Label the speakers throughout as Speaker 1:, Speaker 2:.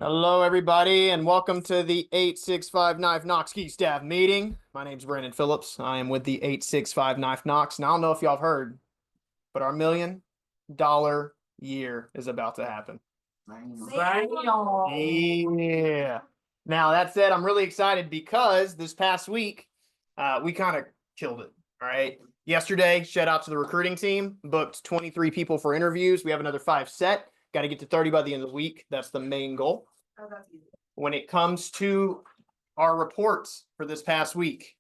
Speaker 1: Hello, everybody, and welcome to the 865 Knife Knox Key Staff meeting. My name's Brandon Phillips. I am with the 865 Knife Knox. Now, I don't know if y'all have heard, but our $1 million year is about to happen. Yeah. Now, that said, I'm really excited because this past week, we kind of killed it. All right. Yesterday, shout out to the recruiting team, booked 23 people for interviews. We have another 5 set. Got to get to 30 by the end of the week. That's the main goal.
Speaker 2: Oh, that's easy.
Speaker 1: When it comes to our reports for this past week,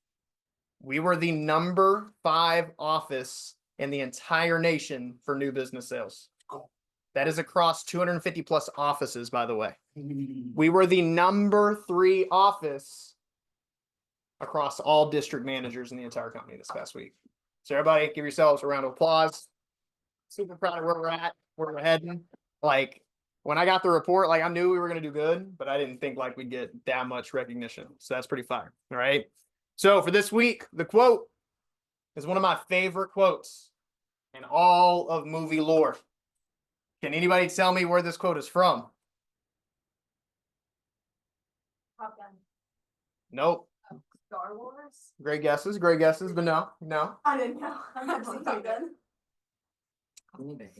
Speaker 1: we were the number 5 office in the entire nation for new business sales. That is across 250 plus offices, by the way. We were the number 3 office across all district managers in the entire company this past week. So everybody give yourselves a round of applause. Super proud of where we're at, where we're heading. Like, when I got the report, like, I knew we were going to do good, but I didn't think like we'd get that much recognition. So that's pretty fire. All right. So for this week, the quote is one of my favorite quotes in all of movie lore. Can anybody tell me where this quote is from?
Speaker 2: Top Gun.
Speaker 1: Nope.
Speaker 2: Star Wars.
Speaker 1: Great guesses, but no.
Speaker 2: I didn't know. I've never seen Top Gun.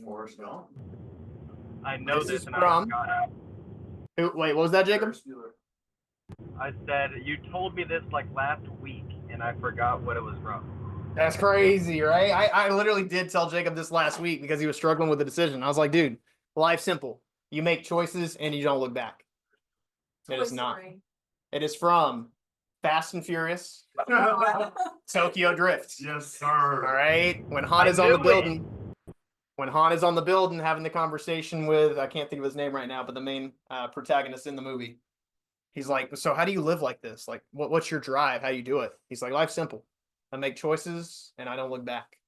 Speaker 3: Forrest Gump.
Speaker 4: I know
Speaker 1: This
Speaker 4: this,
Speaker 1: is
Speaker 4: and
Speaker 1: from-
Speaker 4: I forgot it.
Speaker 1: Wait, what was that, Jacob?
Speaker 4: I said you told me this like last week, and I forgot what it was from.
Speaker 1: That's crazy, right? I literally did tell Jacob this last week because he was struggling with the decision. I was like, dude, life's simple. You make choices and you don't look back. It is not. It is from Fast and Furious, Tokyo Drift.
Speaker 3: Yes, sir.
Speaker 1: All right. When Han
Speaker 4: I
Speaker 1: is on the
Speaker 4: knew it.
Speaker 1: building, having the conversation with, I can't think of his name right now, but the main protagonist in the movie. He's like, so how do you live like this? Like, what's your drive? How do you do it? He's like, life's simple. I make choices and I don't look back.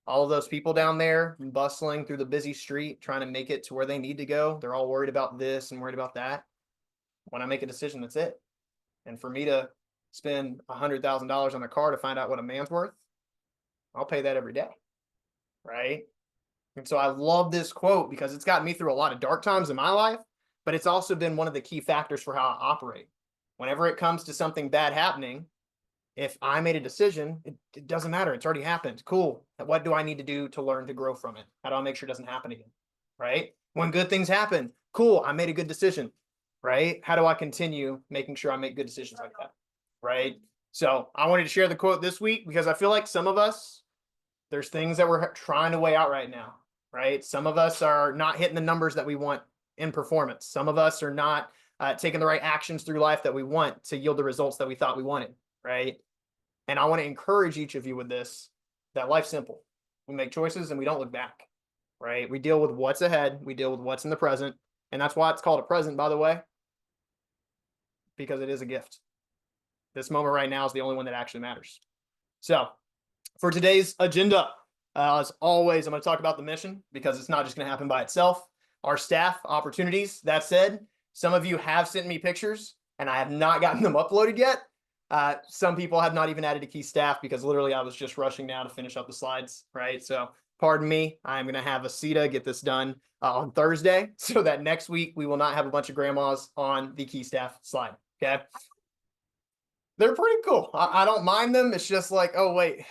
Speaker 1: All of those people down there bustling through the busy street, trying to make it to where they need to go. They're all worried about this and worried about that. When I make a decision, that's it. And for me to spend $100,000 on a car to find out what a man's worth, I'll pay that every day. Right. And so I love this quote because it's gotten me through a lot of dark times in my life, but it's also been one of the key factors for how I operate. Whenever it comes to something bad happening, if I made a decision, it doesn't matter. It's already happened. Cool. What do I need to do to learn to grow from it? How do I make sure it doesn't happen again? Right. When good things happen, cool. I made a good decision. Right. How do I continue making sure I make good decisions like that? Right. So I wanted to share the quote this week because I feel like some of us, there's things that we're trying to weigh out right now. Right. Some of us are not hitting the numbers that we want in performance. Some of us are not taking the right actions through life that we want to yield the results that we thought we wanted. Right. And I want to encourage each of you with this, that life's simple. We make choices and we don't look back. Right. We deal with what's ahead. We deal with what's in the present. And that's why it's called a present, by the way, because it is a gift. This moment right now is the only one that actually matters. So for today's agenda, as always, I'm going to talk about the mission because it's not just going to happen by itself. Our staff opportunities. That said, some of you have sent me pictures and I have not gotten them uploaded yet. Some people have not even added to key staff because literally I was just rushing now to finish up the slides, right? So pardon me, I'm going to have Asita get this done on Thursday so that next week we will not have a bunch of grandmas on the key staff slide, okay? They're pretty cool. I don't mind them. It's just like, oh, wait,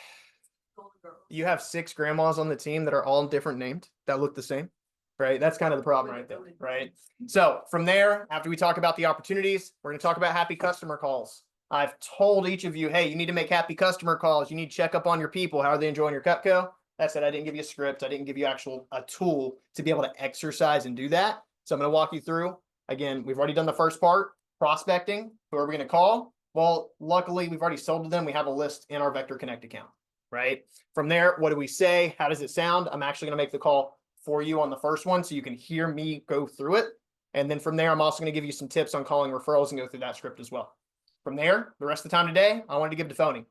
Speaker 1: you have 6 grandmas on the team that are all different named that look the same, right? That's kind of the problem right there, right? So from there, after we talk about the opportunities, we're going to talk about happy customer calls. I've told each of you, hey, you need to make happy customer calls. You need to check up on your people. How are they enjoying your Cutco? That's it. I didn't give you a script. I didn't give you a tool to be able to exercise and do that. So I'm going to walk you through. Again, we've already done the first part, prospecting. Who are we going to call? Well, luckily, we've already sold to them. We have a list in our Vector Connect account, right? From there, what do we say? How does it sound? I'm actually going to make the call for you on the first one so you can hear me go through it. And then from there, I'm also going to give you some tips on calling referrals and go through that script as well. From there, the rest of the time today, I wanted to give to phoning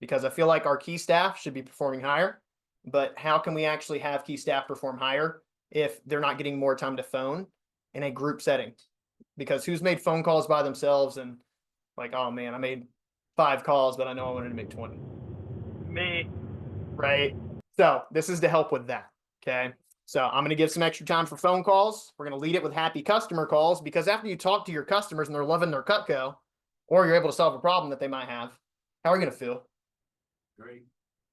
Speaker 1: because I feel like our key staff should be performing higher. But how can we actually have key staff perform higher if they're not getting more time to phone in a group setting? Because who's made phone calls by themselves and like, oh man, I made 5 calls, but I know I wanted to make 20.
Speaker 4: Me.
Speaker 1: Right? So this is to help with that. Okay. So I'm going to give some extra time for phone calls. We're going to lead it with happy customer calls, because after you talk to your customers and they're loving their Cutco, or you're able to solve a problem that they might have, how are you going to feel?
Speaker 3: Great.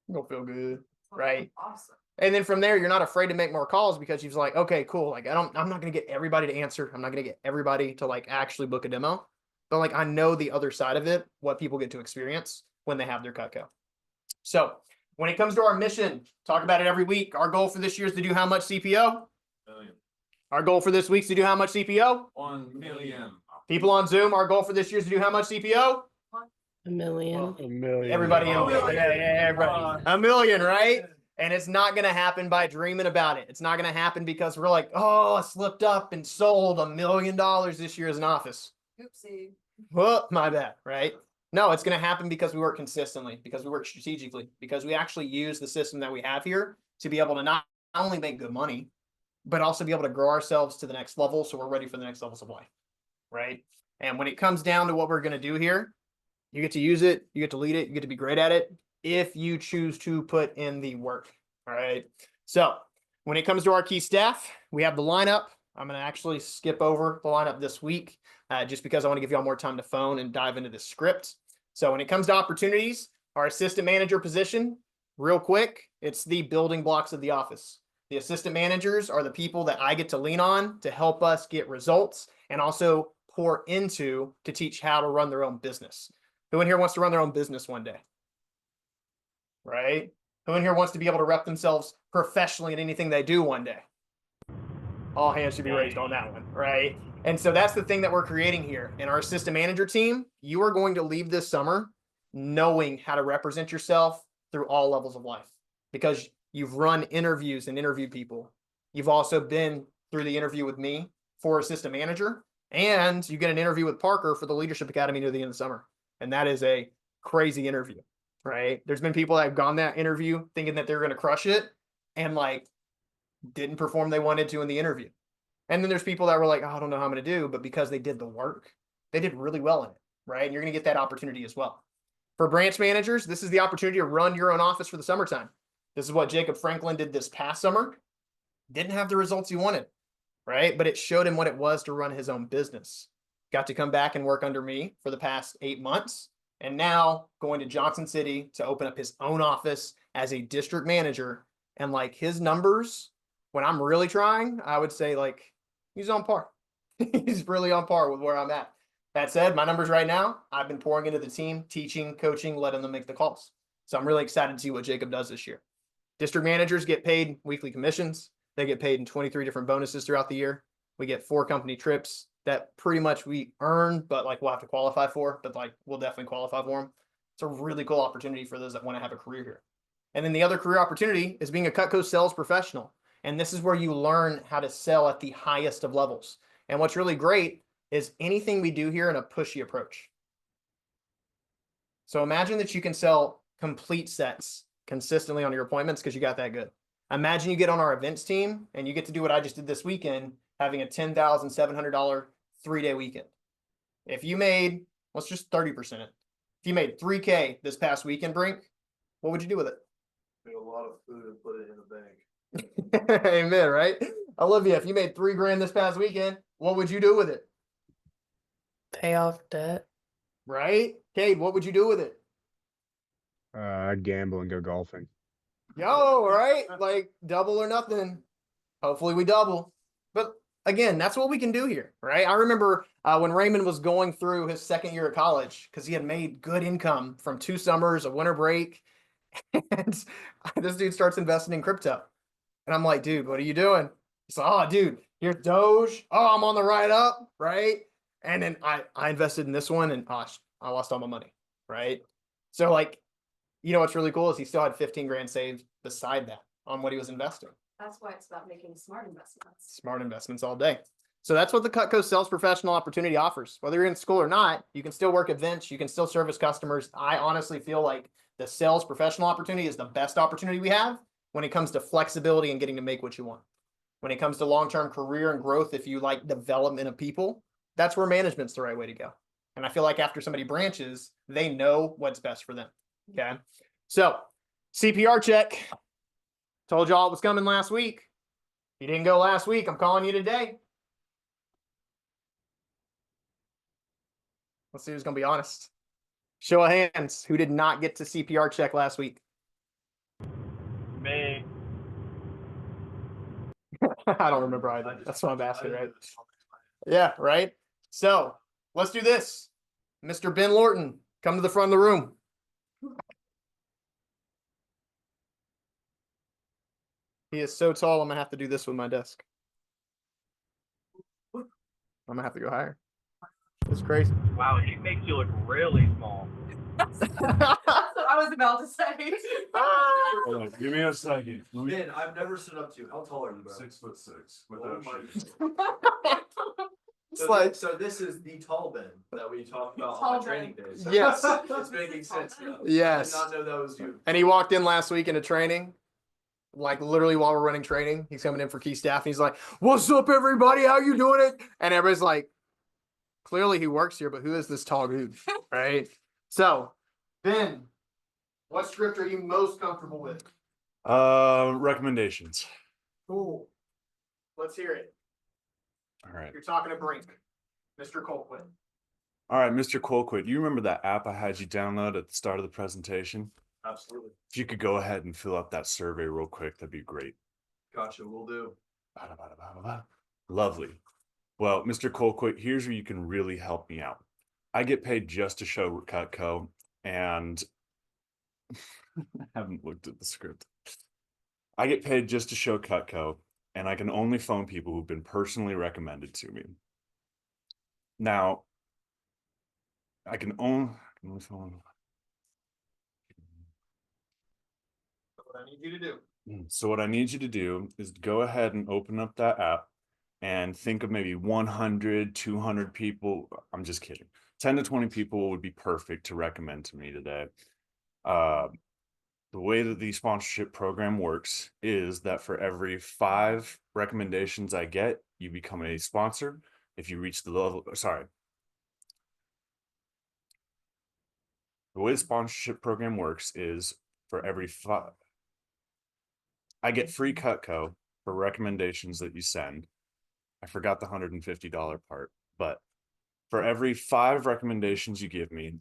Speaker 1: You're going to feel good, right?
Speaker 2: Awesome.
Speaker 1: And then from there, you're not afraid to make more calls, because you're like, okay, cool. Like, I'm not going to get everybody to answer. I'm not going to get everybody to like actually book a demo, but like, I know the other side of it, what people get to experience when they have their Cutco. So when it comes to our mission, talk about it every week. Our goal for this year is to do how much CPO?
Speaker 3: Million.
Speaker 1: Our goal for this week is to do how much CPO?
Speaker 3: 1 million.
Speaker 1: People on Zoom, our goal for this year is to do how much CPO?
Speaker 5: A million.
Speaker 6: A million.
Speaker 1: Everybody in
Speaker 3: Oh,
Speaker 1: yeah, everybody. A million, right? And it's not going to happen by dreaming about it. It's not going to happen because we're like, oh, I slipped up and sold $1 million this year as an office.
Speaker 2: Oopsie.
Speaker 1: Well, my bad, right? No, it's going to happen because we work consistently, because we work strategically, because we actually use the system that we have here to be able to not only make good money, but also be able to grow ourselves to the next level. So we're ready for the next levels of life, right? And when it comes down to what we're going to do here, you get to use it, you get to lead it, you get to be great at it if you choose to put in the work. All right. So when it comes to our key staff, we have the lineup. I'm going to actually skip over the lineup this week just because I want to give y'all more time to phone and dive into the script. So when it comes to opportunities, our assistant manager position, real quick, it's the building blocks of the office. The assistant managers are the people that I get to lean on to help us get results and also pour into to teach how to run their own business. Who in here wants to run their own business one day? Right? Who in here wants to be able to rep themselves professionally in anything they do one day? All hands should be raised on that one, right? And so that's the thing that we're creating here. In our assistant manager team, you are going to leave this summer knowing how to represent yourself through all levels of life, because you've run interviews and interviewed people. You've also been through the interview with me for assistant manager, and you get an interview with Parker for the Leadership Academy near the end of the summer. And that is a crazy interview, right? There's been people that have gone that interview thinking that they're going to crush it and like didn't perform they wanted to in the interview. And then there's people that were like, oh, I don't know how I'm going to do, but because they did the work, they did really well in it, right? And you're going to get that opportunity as well. For branch managers, this is the opportunity to run your own office for the summertime. This is what Jacob Franklin did this past summer. Didn't have the results he wanted, right? But it showed him what it was to run his own business. Got to come back and work under me for the past 8 months. And now going to Johnson City to open up his own office as a district manager. And like his numbers, when I'm really trying, I would say like he's on par. He's really on par with where I'm at. That said, my numbers right now, I've been pouring into the team, teaching, coaching, letting them make the calls. So I'm really excited to see what Jacob does this year. District managers get paid weekly commissions. They get paid in 23 different bonuses throughout the year. We get 4 company trips that pretty much we earn, but like we'll have to qualify for, but like we'll definitely qualify for them. It's a really cool opportunity for those that want to have a career here. And then the other career opportunity is being a Cutco sales professional. And this is where you learn how to sell at the highest of levels. And what's really great is anything we do here in a pushy approach. So imagine that you can sell complete sets consistently on your appointments because you got that good. Imagine you get on our events team and you get to do what I just did this weekend, having a $10,700 3-day weekend. If you made, let's just 30% it. If you made $3K this past weekend, Brink, what would you do with it?
Speaker 3: Make a lot of food and put it in the bank.
Speaker 1: Amen, right? Olivia, if you made $3,000 this past weekend, what would you do with it?
Speaker 5: Pay off debt.
Speaker 1: Right? Cade, what would you do with it?
Speaker 6: I'd gamble and go golfing.
Speaker 1: Yo, right? Like double or nothing. Hopefully we double. But again, that's what we can do here, right? I remember when Raymond was going through his second year of college because he had made good income from 2 summers, a winter break, and this dude starts investing in crypto. And I'm like, dude, what are you doing? He's like, oh, dude, here's Doge. Oh, I'm on the right up, right? And then I invested in this one and I lost all my money, right? So like, you know what's really cool is he still had 15 grand saved beside that on what he was investing.
Speaker 2: That's why it's about making smart investments.
Speaker 1: Smart investments all day. So that's what the Cutco Sales Professional opportunity offers. Whether you're in school or not, you can still work events, you can still service customers. I honestly feel like the sales professional opportunity is the best opportunity we have when it comes to flexibility and getting to make what you want. When it comes to long-term career and growth, if you like development of people, that's where management's the right way to go. And I feel like after somebody branches, they know what's best for them. Okay. So CPR check. Told y'all it was coming last week. You didn't go last week. I'm calling you today. Let's see who's going to be honest. Show of hands. Who did not get to CPR check last week?
Speaker 4: Me.
Speaker 1: I don't remember either. That's what I'm asking, right? Yeah, right. So let's do this. Mr. Ben Lorton, come to the front of the room. He is so tall, I'm gonna have to do this with my desk. I'm gonna have to go higher. It's crazy.
Speaker 4: Wow, he makes you look really small.
Speaker 2: That's what I was about to say.
Speaker 7: Hold on, give me a second.
Speaker 3: Ben, I've never stood up to you. How tall are you, bro?
Speaker 7: 6'6"
Speaker 3: Oh
Speaker 7: without
Speaker 3: my
Speaker 7: shoes.
Speaker 1: It's
Speaker 3: So,
Speaker 1: like,
Speaker 3: so this is the tall Ben that we talked about
Speaker 2: Tall
Speaker 3: on the training
Speaker 2: Ben.
Speaker 3: days.
Speaker 1: Yes.
Speaker 3: It's making sense now.
Speaker 1: Yes.
Speaker 3: I did not know that was you.
Speaker 1: and he walked in last week into training, like literally while we're running training. He's coming in for key staff, and he's like, "What's up, everybody? How you doing it?" And everybody's like, "Clearly he works here, but who is this tall dude?" Right? So, Ben, what script are you most comfortable with?
Speaker 7: Recommendations.
Speaker 1: Cool. Let's hear it.
Speaker 7: All right.
Speaker 1: You're talking to Brink, Mr. Colquitt.
Speaker 7: All right, Mr. Colquitt, you remember that app I had you download at the start of the presentation?
Speaker 3: Absolutely.
Speaker 7: If you could go ahead and fill out that survey real quick, that'd be great.
Speaker 3: Gotcha. We'll do.
Speaker 7: Lovely. Well, Mr. Colquitt, here's where you can really help me out. I get paid just to show Cutco, and I haven't looked at the script. I get paid just to show Cutco, and I can only phone people who've been personally recommended to me. Now, I can only phone.
Speaker 1: What I need you to do.
Speaker 7: So what I need you to do is go ahead and open up that app and think of maybe 100, 200 people. I'm just kidding. 10 to 20 people would be perfect to recommend to me today. The way that the sponsorship program works is that for every 5 recommendations I get, you become a sponsor. If you reach the level, the way the sponsorship program works is for every 5, I get free Cutco for recommendations that you send. I forgot the $150 part, but for every 5 recommendations you give me,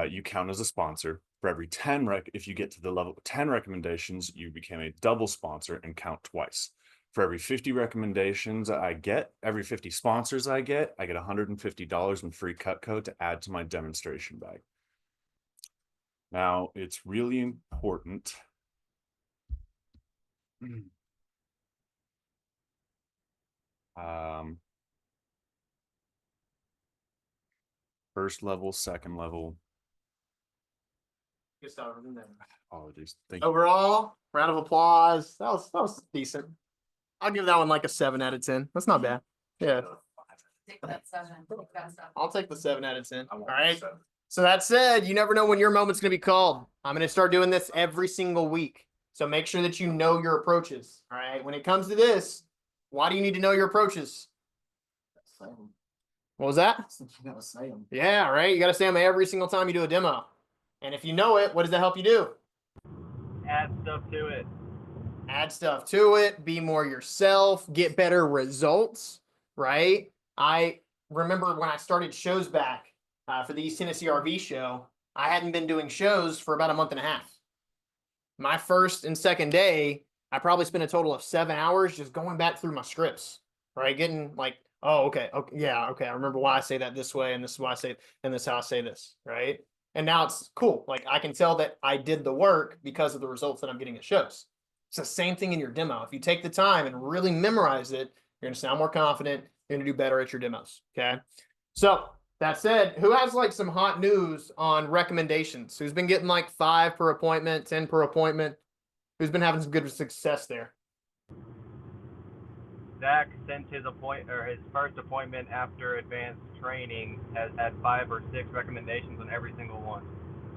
Speaker 7: you count as a sponsor. For every 10 if you get to the level of 10 recommendations, you became a double sponsor and count twice. For every 50 recommendations I get, every 50 sponsors I get $150 in free Cutco to add to my demonstration bag. Now, it's really important. First level, second level.
Speaker 1: Good stuff. Isn't it?
Speaker 7: Apologies. Thank you.
Speaker 1: Overall, round of applause. That was decent. I'll give that one like a 7 out of 10. That's not bad. Yeah,
Speaker 2: Take that 7. Take that 7.
Speaker 1: I'll take the 7 out of 10.
Speaker 3: I
Speaker 1: All
Speaker 3: want
Speaker 1: right.
Speaker 3: 7.
Speaker 1: So that said, you never know when your moment's going to be called. I'm going to start doing this every single week. So make sure that you know your approaches. All right. When it comes to this, why do you need to know your approaches? What was that?
Speaker 3: You gotta say them.
Speaker 1: Yeah, right. You got to say them every single time you do a demo. And if you know it, what does that help you do?
Speaker 4: Add stuff to it.
Speaker 1: Add stuff to it, be more yourself, get better results, right? I remember when I started shows back for the East Tennessee RV show, I hadn't been doing shows for about a month and a half. My first and second day, I probably spent a total of 7 hours just going back through my scripts, right? Getting like, oh, okay, yeah, okay. I remember why I say that this way, and this is why I say it, and this is how I say this, right? And now it's cool. Like I can tell that I did the work because of the results that I'm getting at shows. It's the same thing in your demo. If you take the time and really memorize it, you're gonna sound more confident. You're gonna do better at your demos. Okay. So that said, who has like some hot news on recommendations? Who's been getting like 5 per appointment, 10 per appointment? Who's been having some good success there?
Speaker 4: Zach, since his first appointment after advanced training, has had 5 or 6 recommendations on every single one.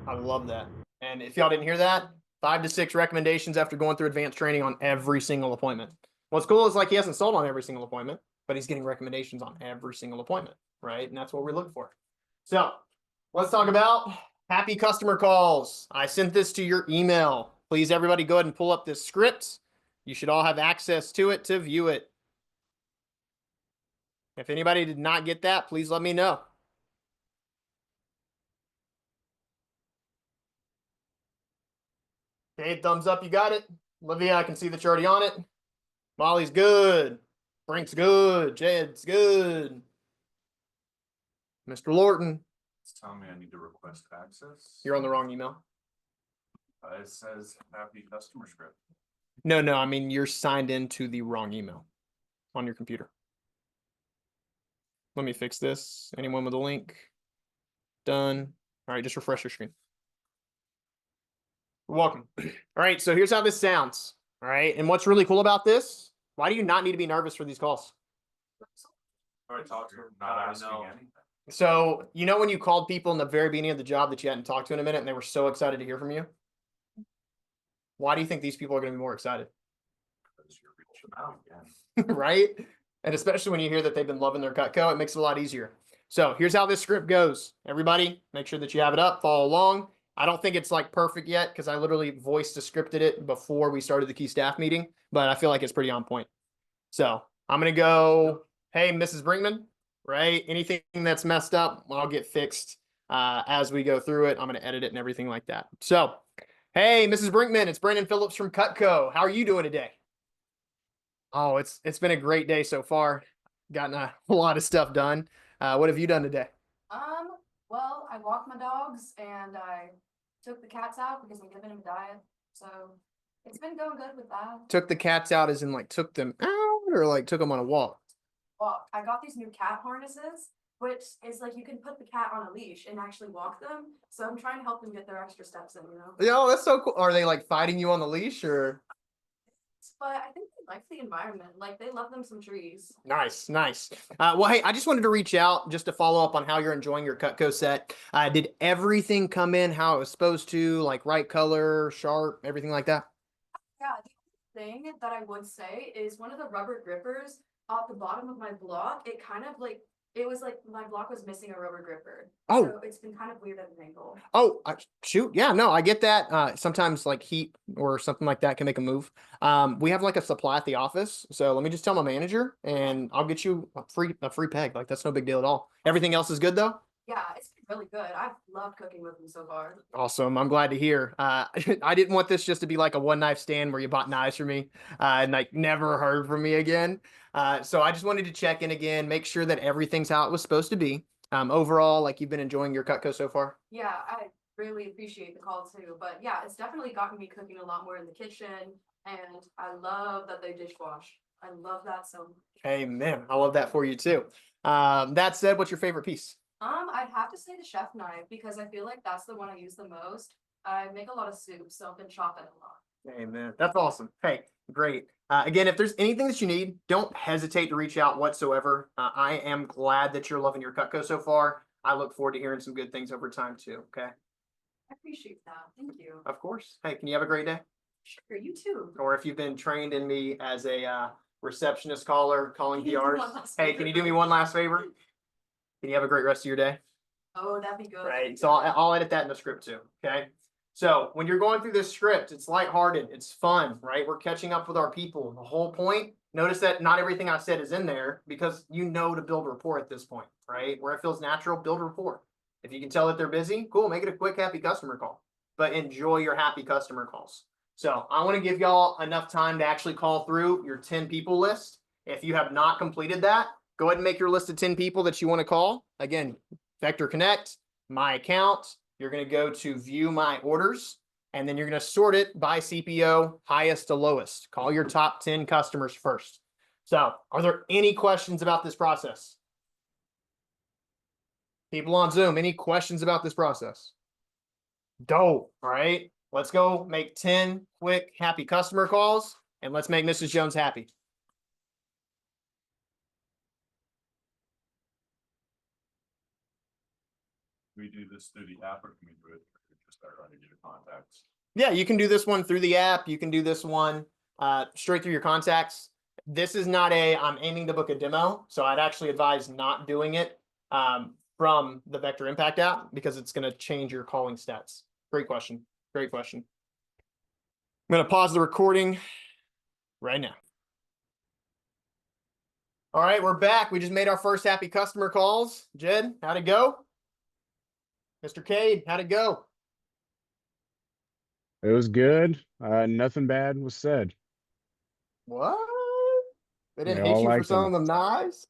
Speaker 1: I love that. And if y'all didn't hear that, 5 to 6 recommendations after going through advanced training on every single appointment. What's cool is like he hasn't sold on every single appointment, but he's getting recommendations on every single appointment, right? And that's what we're looking for. So let's talk about happy customer calls. I sent this to your email. Please, everybody, go ahead and pull up this script. You should all have access to it to view it. If anybody did not get that, please let me know. Okay, thumbs up, you got it. Olivia, I can see that you're already on it. Molly's good. Frank's good. Jed's good. Mr. Lorton,
Speaker 3: It's telling me I need to request access.
Speaker 1: you're on the wrong email.
Speaker 3: It says happy customer script.
Speaker 1: No, I mean, you're signed into the wrong email on your computer. Let me fix this. Anyone with a link? Done. All right, just refresh your screen. You're welcome. All right, so here's how this sounds. All right, and what's really cool about this, why do you not need to be nervous for these calls?
Speaker 3: Already talked to her.
Speaker 7: Not asking
Speaker 3: know.
Speaker 7: anything.
Speaker 1: So, you know, when you called people in the very beginning of the job that you hadn't talked to in a minute and they were so excited to hear from you? Why do you think these people are going to be more excited?
Speaker 3: Because you're reaching out again.
Speaker 1: Right? And especially when you hear that they've been loving their Cutco, it makes it a lot easier. So here's how this script goes. Everybody, make sure that you have it up, follow along. I don't think it's like perfect yet because I literally voice scripted it before we started the key staff meeting, but I feel like it's pretty on point. So I'm going to go, hey, Mrs. Brinkman, right? Anything that's messed up, I'll get fixed as we go through it. I'm going to edit it and everything like that. So, hey, Mrs. Brinkman, it's Brandon Phillips from Cutco. How are you doing today? Oh, it's been a great day so far. Gotten a lot of stuff done. What have you done today?
Speaker 2: Well, I walked my dogs and I took the cats out because I'm giving them a diet. So it's been going good with that.
Speaker 1: Took the cats out as in like took them out or like took them on a walk?
Speaker 2: Well, I got these new cat harnesses, which is like you can put the cat on a leash and actually walk them. So I'm trying to help them get their extra steps in, you know?
Speaker 1: Yeah, that's so cool. Are they like fighting you on the leash or?
Speaker 2: But I think they like the environment. Like they love them some trees.
Speaker 1: Nice. Well, hey, I just wanted to reach out just to follow up on how you're enjoying your Cutco set. Did everything come in how it was supposed to, like right color, sharp, everything like that?
Speaker 2: Yeah, the only thing that I would say is one of the rubber grippers at the bottom of my block, it kind of like, it was like my block was missing a rubber gripper.
Speaker 1: Oh.
Speaker 2: So it's been kind of weird at an angle.
Speaker 1: Oh, shoot. Yeah, no, I get that. Sometimes like heat or something like that can make a move. We have like a supply at the office. So let me just tell my manager and I'll get you a free peg. Like that's no big deal at all. Everything else is good though?
Speaker 2: Yeah, it's been really good. I've loved cooking with them so far.
Speaker 1: Awesome. I'm glad to hear. I didn't want this just to be like a one knife stand where you bought knives for me and like never heard from me again. So I just wanted to check in again, make sure that everything's how it was supposed to be. Overall, like you've been enjoying your Cutco so far?
Speaker 2: Yeah, I really appreciate the call too. But yeah, it's definitely gotten me cooking a lot more in the kitchen. And I love that they dishwash. I love that so much.
Speaker 1: Amen. I love that for you too. That said, what's your favorite piece?
Speaker 2: I'd have to say the chef knife because I feel like that's the one I use the most. I make a lot of soup, so I've been chopping a lot.
Speaker 1: Amen. That's awesome. Hey, great. Again, if there's anything that you need, don't hesitate to reach out whatsoever. I am glad that you're loving your Cutco so far. I look forward to hearing some good things over time too. Okay.
Speaker 2: I appreciate that. Thank you.
Speaker 1: Of course. Hey, can you have a great day?
Speaker 2: Sure, you too.
Speaker 1: Or if you've been trained in me as a receptionist caller, calling
Speaker 2: Can you do
Speaker 1: PRs.
Speaker 2: one last
Speaker 1: Hey,
Speaker 2: favor
Speaker 1: can you do
Speaker 2: for
Speaker 1: me
Speaker 2: me?
Speaker 1: one last favor? Can you have a great rest of your day?
Speaker 2: Oh, that'd be good.
Speaker 1: Right. So I'll edit that in the script too. Okay. So when you're going through this script, it's lighthearted. It's fun, right? We're catching up with our people. The whole point, notice that not everything I said is in there because you know to build rapport at this point, right? Where it feels natural, build rapport. If you can tell that they're busy, cool, make it a quick, happy customer call, but enjoy your happy customer calls. So I want to give y'all enough time to actually call through your 10 people list. If you have not completed that, go ahead and make your list of 10 people that you want to call. Again, Vector Connect, my account. You're going to go to view my orders, and then you're going to sort it by CPO, highest to lowest. Call your top 10 customers first. So are there any questions about this process? People on Zoom, any questions about this process? Dope. All right. Let's go make 10 quick, happy customer calls, and let's make Mrs. Jones happy.
Speaker 3: We do this through the app or can we do it just start running your contacts?
Speaker 1: Yeah, you can do this one through the app. You can do this one straight through your contacts. This is not I'm aiming to book a demo. So I'd actually advise not doing it from the Vector Impact app because it's going to change your calling stats. Great question. Great question. I'm going to pause the recording. right now. All right, we're back. We just made our first happy customer calls. Jed, how'd it go? Mr. Cade, how'd it go?
Speaker 6: It was good. Nothing bad was said.
Speaker 1: What? They didn't
Speaker 6: They
Speaker 1: hate
Speaker 6: all
Speaker 1: you for
Speaker 6: liked
Speaker 1: selling
Speaker 6: them.
Speaker 1: them knives?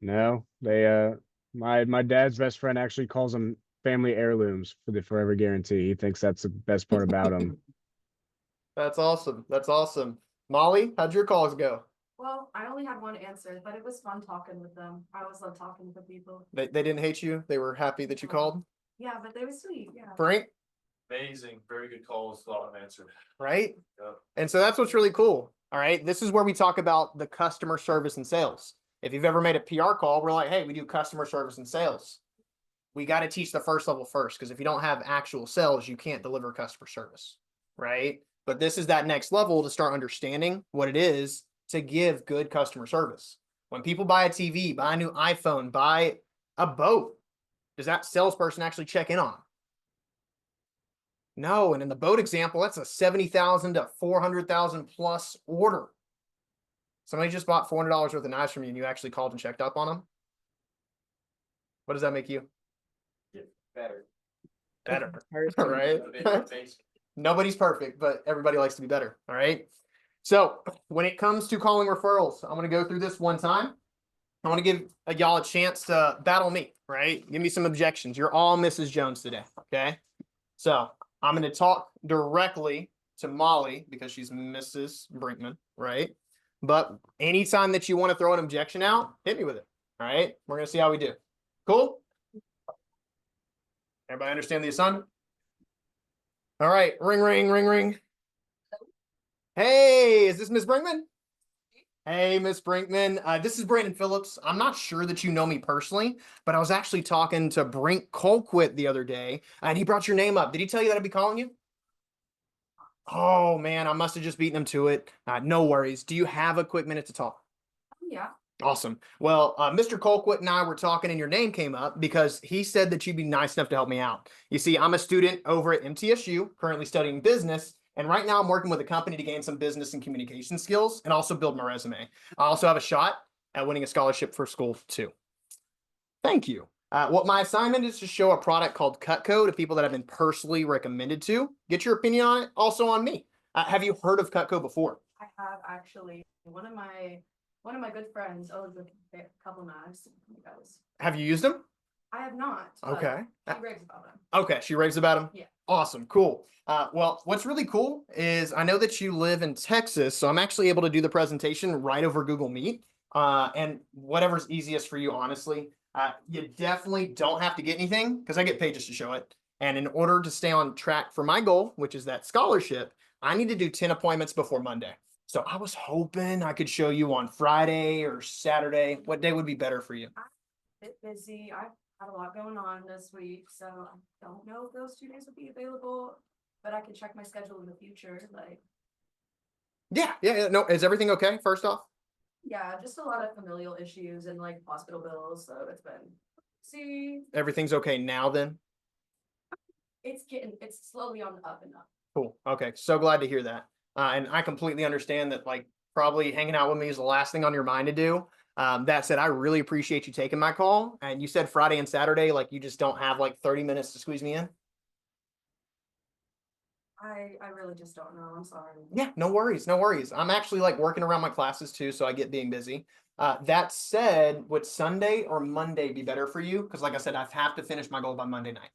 Speaker 6: No, they my dad's best friend actually calls them family heirlooms for the forever guarantee. He thinks that's the best part about them.
Speaker 1: That's awesome. That's awesome. Molly, how'd your calls go?
Speaker 2: Well, I only had one answer, but it was fun talking with them. I always love talking to people.
Speaker 1: They didn't hate you. They were happy that you called.
Speaker 2: Yeah, but they were sweet, yeah.
Speaker 1: Frank,
Speaker 3: Amazing, very good calls, a lot of answered.
Speaker 1: right?
Speaker 3: Yep.
Speaker 1: And so that's what's really cool. All right. This is where we talk about the customer service and sales. If you've ever made a PR call, we're like, hey, we do customer service and sales. We got to teach the first level first, because if you don't have actual sales, you can't deliver customer service. Right. But this is that next level to start understanding what it is to give good customer service. When people buy a TV, buy a new iPhone, buy a boat, does that salesperson actually check in on them? No. And in the boat example, that's a 70,000 to 400,000 plus order. Somebody just bought $400 worth of knives from you and you actually called and checked up on them. What does that make you?
Speaker 3: Better.
Speaker 1: Better. All right. Nobody's perfect, but everybody likes to be better. All right. So when it comes to calling referrals, I'm going to go through this one time. I want to give y'all a chance to battle me, right? Give me some objections. You're all Mrs. Jones today. Okay. So I'm going to talk directly to Molly because she's Mrs. Brinkman, right? But anytime that you want to throw an objection out, hit me with it. All right. We're going to see how we do. Cool. Everybody understand the assignment? All right. Ring, ring, ring, ring. Hey, is this Miss Brinkman? Hey, Miss Brinkman. This is Brandon Phillips. I'm not sure that you know me personally, but I was actually talking to Brink Colquitt the other day, and he brought your name up. Did he tell you that I'd be calling you? Oh, man, I must have just beaten him to it. No worries. Do you have a quick minute to talk?
Speaker 2: Yeah.
Speaker 1: Awesome. Well, Mr. Colquitt and I were talking and your name came up because he said that you'd be nice enough to help me out. You see, I'm a student over at MTSU, currently studying business. And right now I'm working with a company to gain some business and communication skills and also build my resume. I also have a shot at winning a scholarship for school too. Thank you. What my assignment is to show a product called Cutco to people that have been personally recommended to. Get your opinion on it, also on me. Have you heard of Cutco before?
Speaker 2: I have actually. One of my good friends owns a couple knives.
Speaker 1: Have you used them?
Speaker 2: I have not.
Speaker 1: Okay.
Speaker 2: She raves about them.
Speaker 1: Okay, she raves about them?
Speaker 2: Yeah.
Speaker 1: Awesome, cool. Well, what's really cool is I know that you live in Texas, so I'm actually able to do the presentation right over Google Meet. And whatever's easiest for you, honestly. You definitely don't have to get anything because I get paid just to show it. And in order to stay on track for my goal, which is that scholarship, I need to do 10 appointments before Monday. So I was hoping I could show you on Friday or Saturday. What day would be better for you?
Speaker 2: I'm a bit busy. I've had a lot going on this week, so I don't know if those 2 days will be available, but I can check my schedule in the future. Like,
Speaker 1: Yeah. No, is everything okay? First off?
Speaker 2: yeah, just a lot of familial issues and like hospital bills. So it's been,
Speaker 1: Everything's okay now then?
Speaker 2: it's slowly on the up and up.
Speaker 1: Cool. Okay. So glad to hear that. And I completely understand that like probably hanging out with me is the last thing on your mind to do. That said, I really appreciate you taking my call. And you said Friday and Saturday, like you just don't have like 30 minutes to squeeze me in.
Speaker 2: I really just don't know. I'm sorry.
Speaker 1: Yeah, no worries. No worries. I'm actually like working around my classes too, so I get being busy. That said, would Sunday or Monday be better for you? Because like I said, I have to finish my goal by Monday night.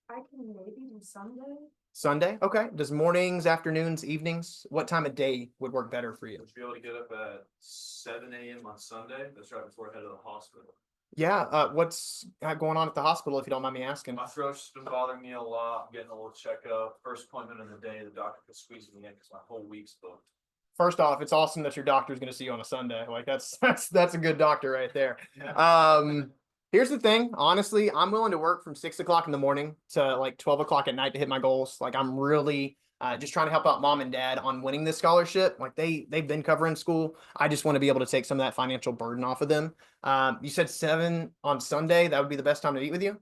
Speaker 2: I can maybe do Sunday.
Speaker 1: Sunday? Okay. Does mornings, afternoons, evenings, what time of day would work better for you?
Speaker 3: Would you be able to get up at 7 a.m. on Sunday? That's right before I head to the hospital.
Speaker 1: Yeah. What's going on at the hospital, if you don't mind me asking?
Speaker 3: My throat's been bothering me a lot. I'm getting a little checkup. First appointment of the day, the doctor could squeeze me in because my whole week's booked.
Speaker 1: First off, it's awesome that your doctor is going to see you on a Sunday. Like that's a good doctor right there. Here's the thing. Honestly, I'm willing to work from 6 o'clock in the morning to like 12 o'clock at night to hit my goals. Like I'm really just trying to help out mom and dad on winning this scholarship. Like they've been covering school. I just want to be able to take some of that financial burden off of them. You said 7 on Sunday. That would be the best time to meet with you.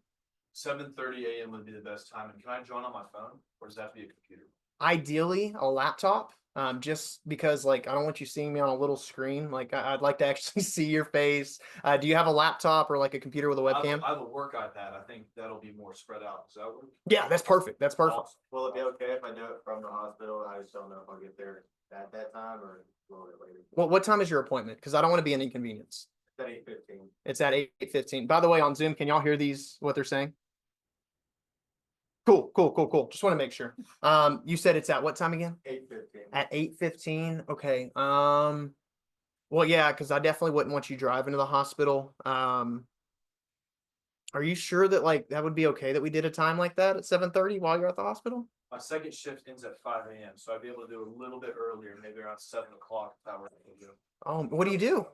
Speaker 3: 7:30 a.m. would be the best time. And can I join on my phone or does that have to be a computer?
Speaker 1: Ideally, a laptop. Just because like, I don't want you seeing me on a little screen. Like I'd like to actually see your face. Do you have a laptop or like a computer with a webcam?
Speaker 3: I have a work iPad. I think that'll be more spread out. Does that work?
Speaker 1: Yeah, that's perfect. That's perfect.
Speaker 8: Will it be okay if I do it from the hospital? I just don't know if I'll get there at that time or a little bit later.
Speaker 1: Well, what time is your appointment? Because I don't want to be an inconvenience.
Speaker 8: It's at 8:15.
Speaker 1: It's at 8:15. By the way, on Zoom, can y'all hear these, what they're saying? Cool. Just want to make sure. You said it's at what time again?
Speaker 8: 8:15.
Speaker 1: At 8:15. Okay. Well, yeah, because I definitely wouldn't want you driving to the hospital. Are you sure that like that would be okay that we did a time like that at 7:30 while you're at the hospital?
Speaker 3: My second shift ends at 5 a.m. So I'd be able to do a little bit earlier, maybe around 7 o'clock if that were to do.
Speaker 1: What do you do?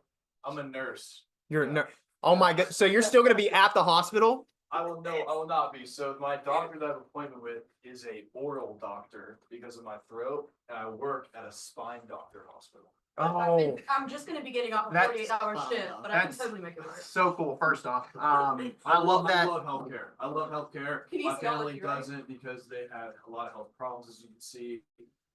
Speaker 3: I'm a nurse.
Speaker 1: You're a
Speaker 3: Yeah.
Speaker 1: nurse. Oh my God. So you're still going to be at the hospital?
Speaker 3: I will not be. So my doctor that I have an appointment with is a oral doctor because of my throat, and I work at a spine doctor hospital.
Speaker 1: Oh,
Speaker 2: I'm just gonna be getting off a
Speaker 1: That's
Speaker 2: 48-hour shift, but I can
Speaker 1: that's
Speaker 2: totally make it work.
Speaker 1: so cool. First off, I love that.
Speaker 3: I love healthcare. I love healthcare.
Speaker 2: Can you
Speaker 3: My
Speaker 2: see all of
Speaker 3: family
Speaker 2: you, right?
Speaker 3: doesn't because they had a lot of health problems, as you can see.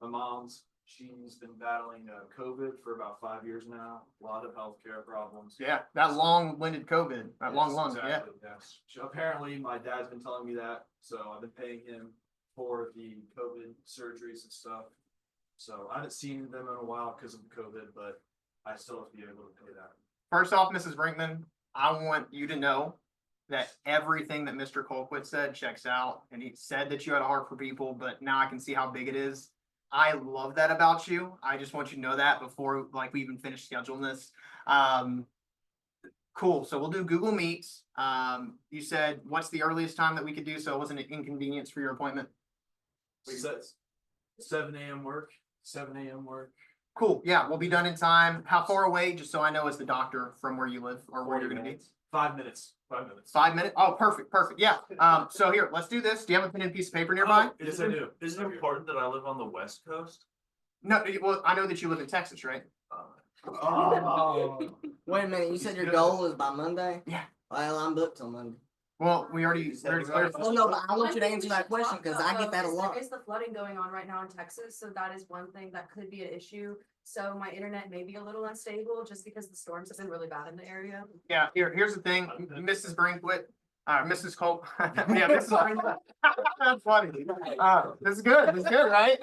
Speaker 3: My mom's, she's been battling COVID for about 5 years now. A lot of healthcare problems.
Speaker 1: Yeah, that long-winded COVID, that long
Speaker 3: Yes,
Speaker 1: lung. Yeah.
Speaker 3: exactly, yes. So apparently, my dad's been telling me that, so I've been paying him for the COVID surgeries and stuff. So I haven't seen them in a while because of COVID, but I still have to be able to pay that.
Speaker 1: First off, Mrs. Brinkman, I want you to know that everything that Mr. Colquitt said checks out. And he said that you had a heart for people, but now I can see how big it is. I love that about you. I just want you to know that before like we even finish scheduling this. Cool. So we'll do Google Meets. You said what's the earliest time that we could do so it wasn't an inconvenience for your appointment?
Speaker 3: We said 7 a.m. work, 7 a.m. work.
Speaker 1: Cool. Yeah, we'll be done in time. How far away? Just so I know as the doctor from where you live or where you're going to be.
Speaker 3: 5 minutes. 5 minutes.
Speaker 1: 5 minutes? Oh, perfect. Yeah. So here, let's do this. Do you have a pen and piece of paper nearby?
Speaker 3: Yes, I do.
Speaker 9: Is it important that I live on the West Coast?
Speaker 1: No, well, I know that you live in Texas, right?
Speaker 10: Wait a minute, you said your goal was by Monday?
Speaker 1: Yeah.
Speaker 10: Well, I'm booked till Monday.
Speaker 1: Well, we already cleared.
Speaker 10: Well, no, but I want you to answer that question because I get that a lot.
Speaker 2: There is the flooding going on right now in Texas, so that is one thing that could be an issue. So my internet may be a little unstable just because the storms have been really bad in the area.
Speaker 1: Yeah, here's the thing, Mrs. Brinkwitt, Mrs. Cole. Yeah, Mrs. Brinkwitt. That's funny. This is good, right?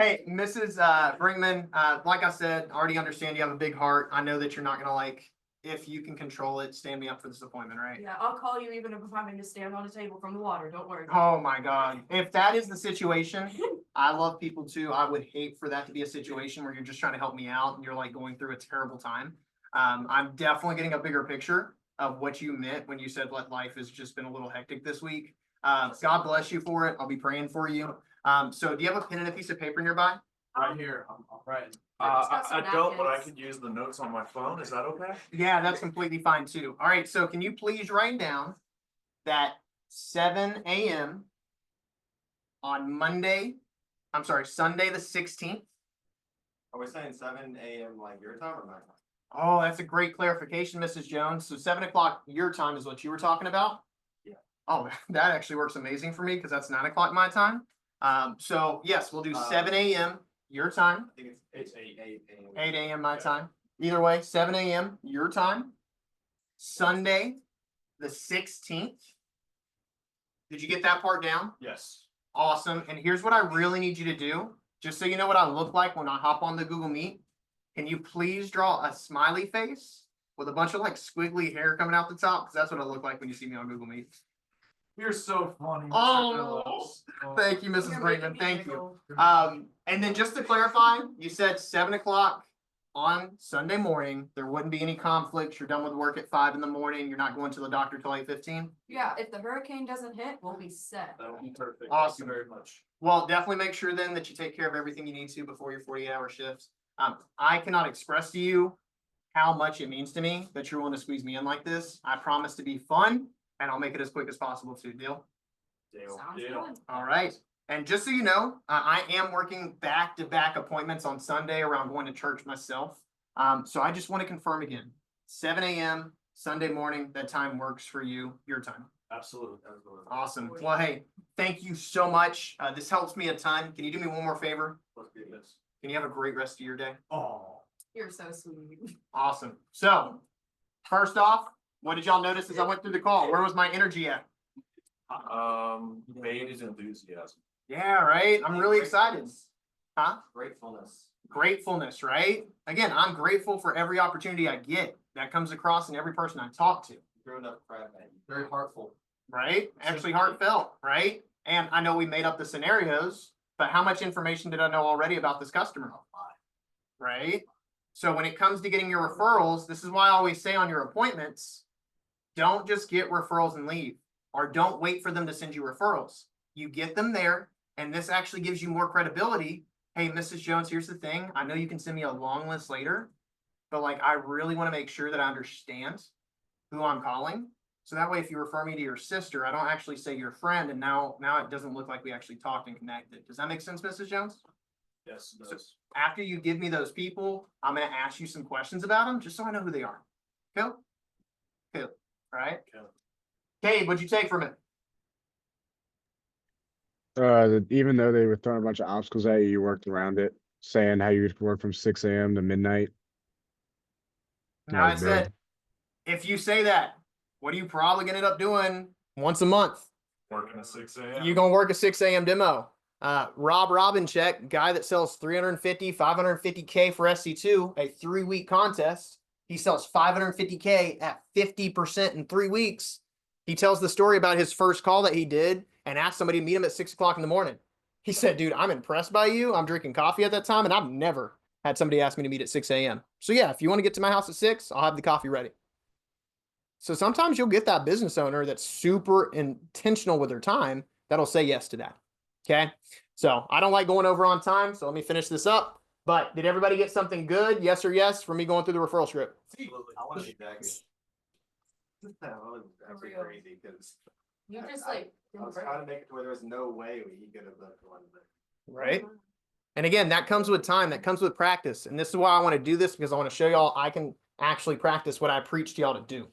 Speaker 1: Hey, Mrs. Brinkman, like I said, I already understand you have a big heart. I know that you're not gonna like, if you can control it, stand me up for this appointment, right?
Speaker 2: Yeah, I'll call you even if I'm having to stand on a table from the water, don't worry.
Speaker 1: Oh my God. If that is the situation, I love people too. I would hate for that to be a situation where you're just trying to help me out and you're like going through a terrible time. I'm definitely getting a bigger picture of what you meant when you said like life has just been a little hectic this week. God bless you for it. I'll be praying for you. So do you have a pen and a piece of paper nearby?
Speaker 3: Right here. I'm writing.
Speaker 9: I don't, but I could use the notes on my phone. Is that okay?
Speaker 1: Yeah, that's completely fine too. All right, so can you please write down that 7 a.m. on Sunday the 16th.
Speaker 8: Are we saying 7 a.m. like your time or my time?
Speaker 1: Oh, that's a great clarification, Mrs. Jones. So 7 o'clock your time is what you were talking about?
Speaker 8: Yeah.
Speaker 1: Oh, that actually works amazing for me because that's 9 o'clock my time. So yes, we'll do 7 a.m. your time.
Speaker 8: I think it's 8 a.m.
Speaker 1: 8 a.m. my
Speaker 8: Yeah.
Speaker 1: time. Either way, 7 a.m. your time. Sunday, the 16th. Did you get that part down?
Speaker 3: Yes.
Speaker 1: Awesome. And here's what I really need you to do, just so you know what I look like when I hop on the Google Meet. Can you please draw a smiley face with a bunch of like squiggly hair coming out the top? Because that's what I look like when you see me on Google Meet.
Speaker 3: You're so funny. Mr.
Speaker 1: Oh,
Speaker 3: Phillips.
Speaker 1: Thank you, Mrs.
Speaker 2: You're
Speaker 1: Brinkman.
Speaker 2: making me
Speaker 1: Thank you.
Speaker 2: giggle.
Speaker 1: And then just to clarify, you said 7 o'clock on Sunday morning. There wouldn't be any conflicts. You're done with work at 5 in the morning. You're not going to the doctor till 8:15.
Speaker 2: Yeah, if the hurricane doesn't hit, we'll be set.
Speaker 3: That'll be perfect.
Speaker 1: Awesome.
Speaker 3: Thank you very much.
Speaker 1: Well, definitely make sure then that you take care of everything you need to before your 48-hour shifts. I cannot express to you how much it means to me that you're willing to squeeze me in like this. I promise to be fun and I'll make it as quick as possible too. Deal?
Speaker 2: Sounds
Speaker 3: Deal.
Speaker 2: good.
Speaker 1: All right. And just so you know, I am working back-to-back appointments on Sunday around going to church myself. So I just want to confirm again, 7 a.m. Sunday morning, that time works for you, your time.
Speaker 3: Absolutely. Absolutely.
Speaker 1: Awesome. Well, hey, thank you so much. This helps me a ton. Can you do me one more favor?
Speaker 3: Let's do this.
Speaker 1: Can you have a great rest of your day?
Speaker 3: Oh.
Speaker 2: You're so sweet.
Speaker 1: Awesome. So, first off, what did y'all notice as I went through the call? Where was my energy at?
Speaker 9: Made his enthusiasm.
Speaker 1: Yeah, right. I'm really excited. Huh?
Speaker 8: Gratefulness.
Speaker 1: Gratefulness, right? Again, I'm grateful for every opportunity I get. That comes across in every person I talk to.
Speaker 8: Grown up crap at you.
Speaker 3: Very heartful.
Speaker 1: Right? Actually heartfelt, right? And I know we made up the scenarios, but how much information did I know already about this customer? Right? So when it comes to getting your referrals, this is why I always say on your appointments, don't just get referrals and leave, or don't wait for them to send you referrals. You get them there, and this actually gives you more credibility. Hey, Mrs. Jones, here's the thing. I know you can send me a long list later, but like, I really want to make sure that I understand who I'm calling. So that way, if you refer me to your sister, I don't actually say your friend, and now it doesn't look like we actually talked and connected. Does that make sense, Mrs. Jones?
Speaker 3: Yes, it
Speaker 1: So
Speaker 3: does.
Speaker 1: after you give me those people, I'm going to ask you some questions about them, just so I know who they are. Cool? Cool. All right.
Speaker 3: Cool.
Speaker 1: Kate, what'd you take from it?
Speaker 6: Even though they were throwing a bunch of obstacles at you, you worked around it, saying how you would work from 6 a.m. to midnight.
Speaker 1: Now I
Speaker 6: was
Speaker 1: said, if you say that, what are you probably going to end up doing once a month?
Speaker 9: Working at 6 a.m.
Speaker 1: You're going to work a 6 a.m. demo. Rob Robincheck, guy that sells 350, 550K for SC2, a 3-week contest. He sells 550K at 50% in 3 weeks. He tells the story about his first call that he did and asked somebody to meet him at 6 o'clock in the morning. He said, dude, I'm impressed by you. I'm drinking coffee at that time, and I've never had somebody ask me to meet at 6 a.m. So yeah, if you want to get to my house at 6, I'll have the coffee ready. So sometimes you'll get that business owner that's super intentional with their time that'll say yes to that. Okay. So I don't like going over on time. So let me finish this up. But did everybody get something good? Yes or yes for me going through the referral script?
Speaker 8: Absolutely. I want to be that good. That was actually
Speaker 2: real.
Speaker 8: crazy because
Speaker 2: You just
Speaker 8: I
Speaker 2: like.
Speaker 8: was trying to make it to where there was no way he could have booked one. But
Speaker 1: Right. And again, that comes with time. That comes with practice. And this is why I want to do this, because I want to show y'all I can actually practice what I preach to y'all to do.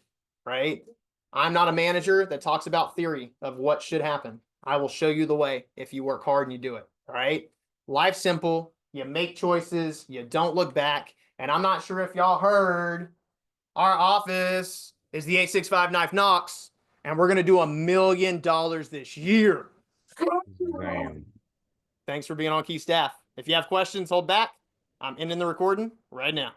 Speaker 1: Right. I'm not a manager that talks about theory of what should happen. I will show you the way if you work hard and you do it. All right. Life's simple. You make choices. You don't look back. And I'm not sure if y'all heard, our office is the 865 Knife Knox, and we're going to do $1 million this year.
Speaker 6: Damn.
Speaker 1: Thanks for being on key staff. If you have questions, hold back. I'm ending the recording right now.